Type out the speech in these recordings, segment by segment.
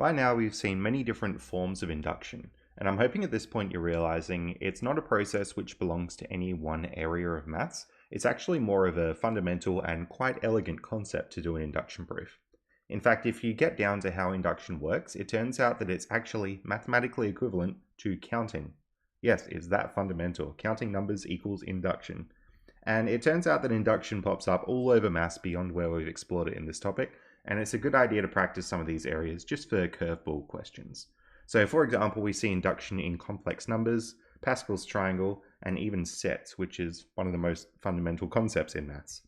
By now we've seen many different forms of induction, and I'm hoping at this point you're realizing it's not a process which belongs to any one area of maths. It's actually more of a fundamental and quite elegant concept to do an induction proof. In fact, if you get down to how induction works, it turns out that it's actually mathematically equivalent to counting. Yes, it's that fundamental. Counting numbers equals induction. And it turns out that induction pops up all over maths beyond where we've explored it in this topic, and it's a good idea to practice some of these areas just for curveball questions. So for example, we see induction in complex numbers, Pascal's triangle, and even sets, which is one of the most fundamental concepts in maths.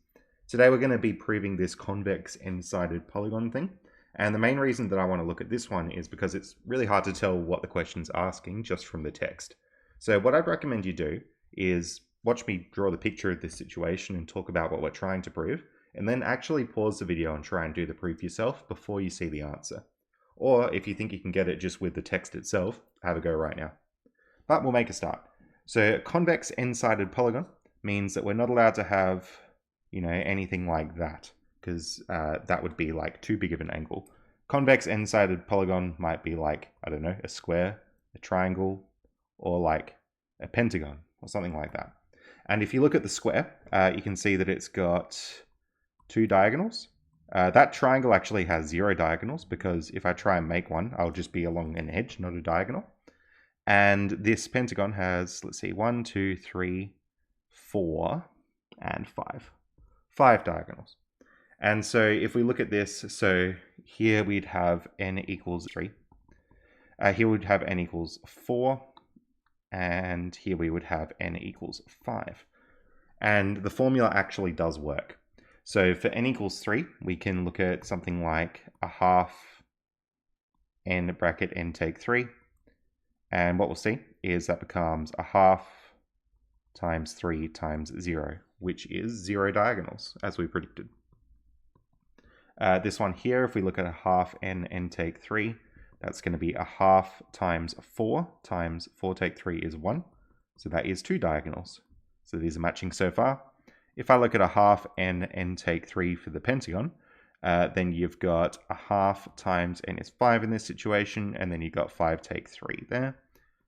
Today we're going to be proving this convex n-sided polygon thing, and the main reason that I want to look at this one is because it's really hard to tell what the question's asking just from the text. So what I'd recommend you do is watch me draw the picture of this situation and talk about what we're trying to prove, and then actually pause the video and try and do the proof yourself before you see the answer. Or if you think you can get it just with the text itself, have a go right now. But we'll make a start. So convex n-sided polygon means that we're not allowed to have, anything like that, because that would be like too big of an angle. Convex n-sided polygon might be like, I don't know, a square, a triangle, or like a pentagon, or something like that. And if you look at the square, you can see that it's got 2 diagonals. That triangle actually has 0 diagonals, because if I try and make one, I'll just be along an edge, not a diagonal. And this pentagon has, let's see, 1, 2, 3, 4, and 5. 5 diagonals. And so if we look at this, so here we'd have n equals 3. Here we'd have n equals 4. And here we would have n equals 5. And the formula actually does work. So for n equals 3, we can look at something like a half n bracket n take 3. And what we'll see is that becomes a half times 3 times 0, which is 0 diagonals, as we predicted. This one here, if we look at a half n take 3, that's going to be a half times 4 take 3 is 1. So that is 2 diagonals. So these are matching so far. If I look at a half n take 3 for the pentagon, then you've got a half times n is 5 in this situation, and then you've got 5 take 3 there.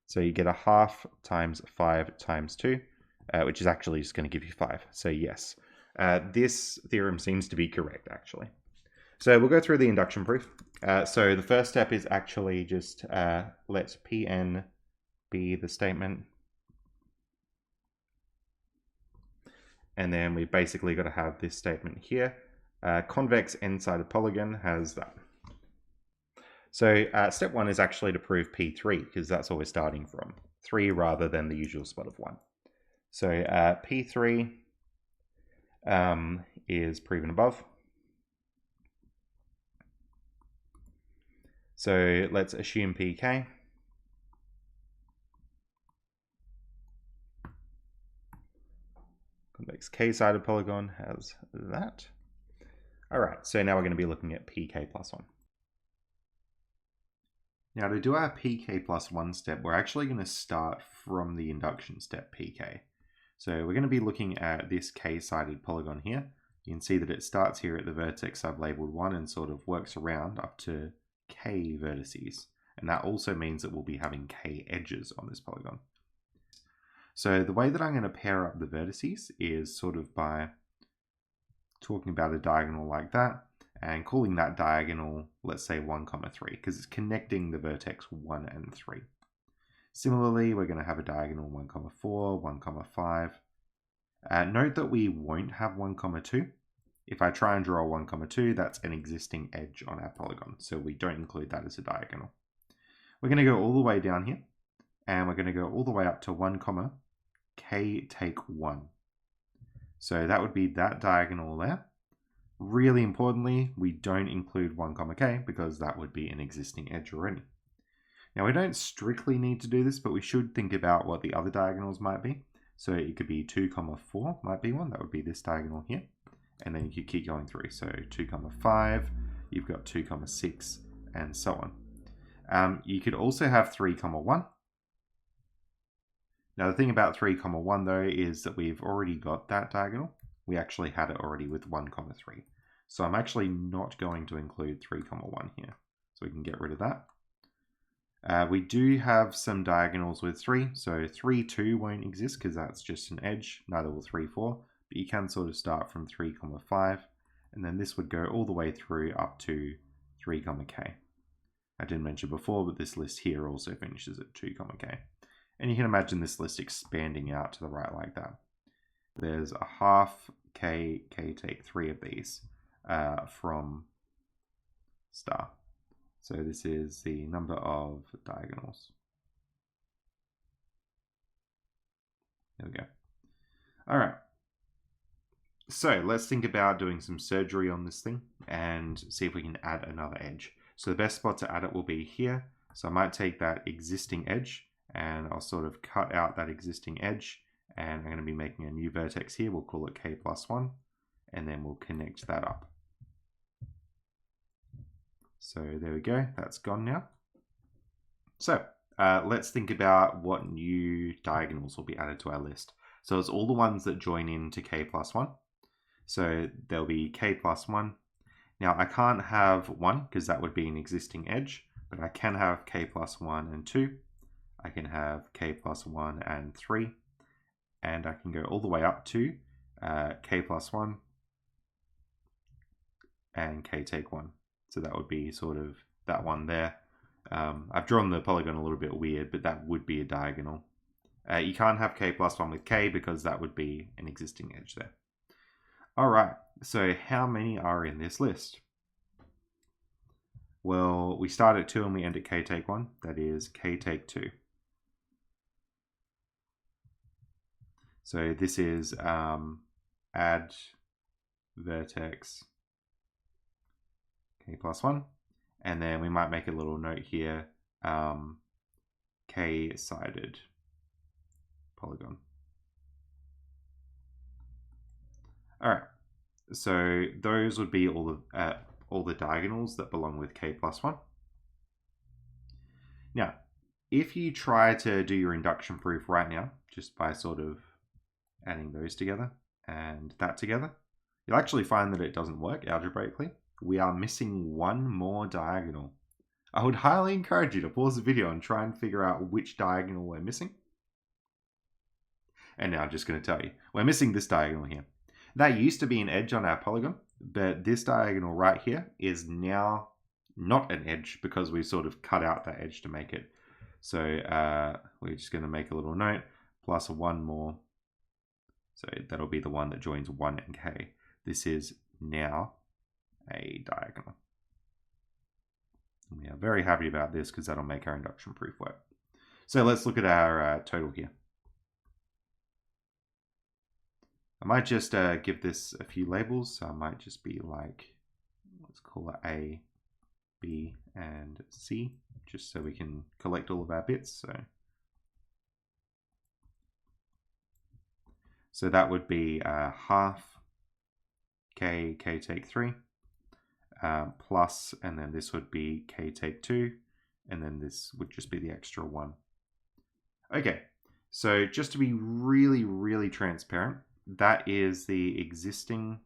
So you get a half times 5 times 2, which is actually just going to give you 5. So yes, this theorem seems to be correct, actually. So we'll go through the induction proof. So the first step is actually just let Pn be the statement. And then we basically got to have this statement here. Convex n-sided polygon has that. So step 1 is actually to prove P3, because that's what we're starting from. 3 rather than the usual spot of 1. So P3 is proven above. So let's assume PK. Convex k-sided polygon has that. All right, so now we're going to be looking at PK plus 1. Now to do our PK plus 1 step, we're actually going to start from the induction step PK. So we're going to be looking at this k-sided polygon here. You can see that it starts here at the vertex I've labeled 1 and sort of works around up to k vertices. And that also means that we'll be having k edges on this polygon. So the way that I'm going to pair up the vertices is sort of by talking about a diagonal like that and calling that diagonal, let's say 1, 3, because it's connecting the vertex 1 and 3. Similarly, we're going to have a diagonal 1, 4, 1, 5. Note that we won't have 1, 2. If I try and draw 1, 2, that's an existing edge on our polygon, so we don't include that as a diagonal. We're going to go all the way down here, and we're going to go all the way up to 1, k take 1. So that would be that diagonal there. Really importantly, we don't include 1, k, because that would be an existing edge already. Now we don't strictly need to do this, but we should think about what the other diagonals might be. So it could be 2, 4 might be one, that would be this diagonal here. And then you could keep going through. So 2, 5, you've got 2, 6, and so on. You could also have 3, 1. Now the thing about 3, 1 though is that we've already got that diagonal. We actually had it already with 1, 3. So I'm actually not going to include 3, 1 here. So we can get rid of that. We do have some diagonals with 3, so 3, 2 won't exist because that's just an edge, neither will 3, 4, but you can sort of start from 3, 5, and then this would go all the way through up to 3, k. I didn't mention before, but this list here also finishes at 2, k. And you can imagine this list expanding out to the right like that. There's a half k take 3 of these from star. So this is the number of diagonals. There we go. All right. So let's think about doing some surgery on this thing and see if we can add another edge. So the best spot to add it will be here. So I might take that existing edge and I'll sort of cut out that existing edge, and I'm going to be making a new vertex here. We'll call it k+1, and then we'll connect that up. So there we go, that's gone now. So let's think about what new diagonals will be added to our list. So it's all the ones that join into k+1. So there'll be k+1. Now I can't have 1 because that would be an existing edge, but I can have k+1 and 2. I can have k+1 and 3. And I can go all the way up to k+1 and k take 1. So that would be sort of that one there. I've drawn the polygon a little bit weird, but that would be a diagonal. You can't have k+1 with k because that would be an existing edge there. All right, so how many are in this list? Well, we start at 2 and we end at k take 1. That is k take 2. So this is add vertex k+1, and then we might make a little note here, k-sided polygon. All right, so those would be all the diagonals that belong with k+1. Now, if you try to do your induction proof right now, just by sort of adding those together and that together, you'll actually find that it doesn't work algebraically. We are missing one more diagonal. I would highly encourage you to pause the video and try and figure out which diagonal we're missing. And now I'm just going to tell you, we're missing this diagonal here. That used to be an edge on our polygon, but this diagonal right here is now not an edge because we sort of cut out that edge to make it. So we're just going to make a little note, plus one more. So that'll be the one that joins 1 and k. This is now a diagonal. And we are very happy about this because that'll make our induction proof work. So let's look at our total here. I might just give this a few labels. So I might just be like, let's call it A, B, and C, just so we can collect all of our bits. So that would be half k take 3, plus, and then this would be k take 2, and then this would just be the extra 1. Okay, so just to be really, really transparent, that is the existing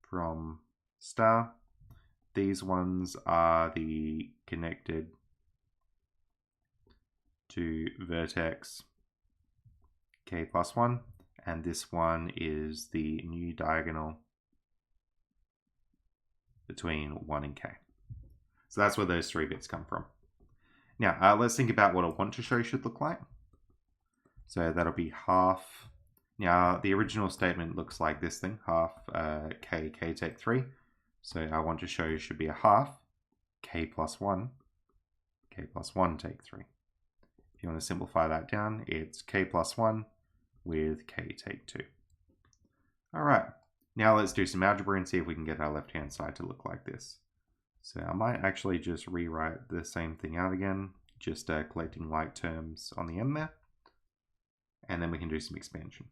from star. These ones are the connected to vertex k+1, and this one is the new diagonal between 1 and k. So that's where those 3 bits come from. Now, let's think about what a want to show should look like. So that'll be half. Now, the original statement looks like this thing, half k take 3. So our want to show should be a half k+1 take 3. If you want to simplify that down, it's k+1 with k take 2. All right, now let's do some algebra and see if we can get our left-hand side to look like this. So I might actually just rewrite the same thing out again, just collecting like terms on the end there. And then we can do some expansion.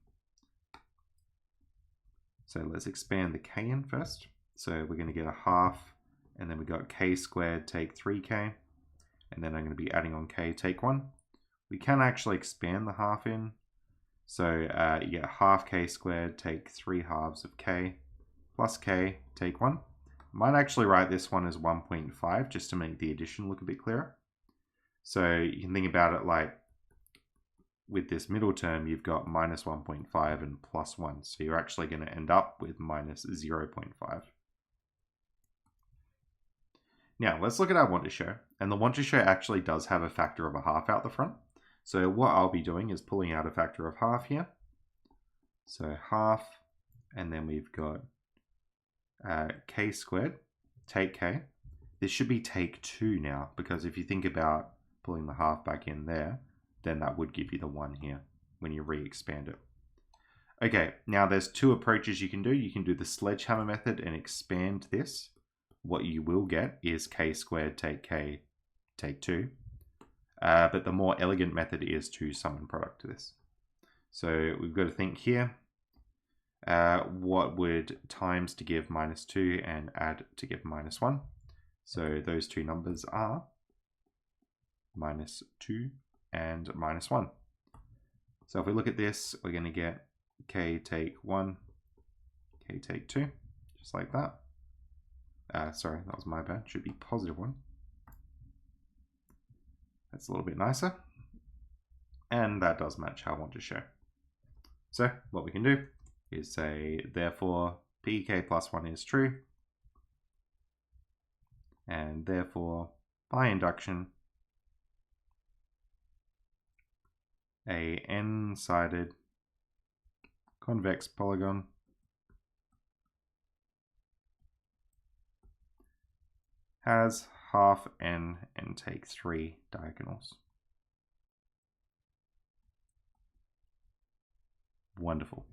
So let's expand the k in first. So we're going to get a half, and then we got k squared take 3k, and then I'm going to be adding on k take 1. We can actually expand the half in. So you get half k squared take 3 halves of k plus k take 1. Might actually write this one as 1.5 just to make the addition look a bit clearer. So you can think about it like with this middle term, you've got minus 1.5 and plus 1. So you're actually going to end up with minus 0.5. Now let's look at our want to show. And the want to show actually does have a factor of a half out the front. So what I'll be doing is pulling out a factor of half here. So half, and then we've got k squared, take k. This should be take 2 now, because if you think about pulling the half back in there, then that would give you the 1 here when you re-expand it. Okay, now there's 2 approaches you can do. You can do the sledgehammer method and expand this. What you will get is k squared take k take 2. But the more elegant method is to summon product to this. So we've got to think here. What would times to give minus 2 and add to give minus 1? So those 2 numbers are minus 2 and minus 1. So if we look at this, we're going to get k take 1, k take 2, just like that. Sorry, that was my bad. Should be positive 1. That's a little bit nicer. And that does match how I want to show. So what we can do is say, therefore, pk plus 1 is true. And therefore, by induction, a n-sided convex polygon has half n and take 3 diagonals. Wonderful.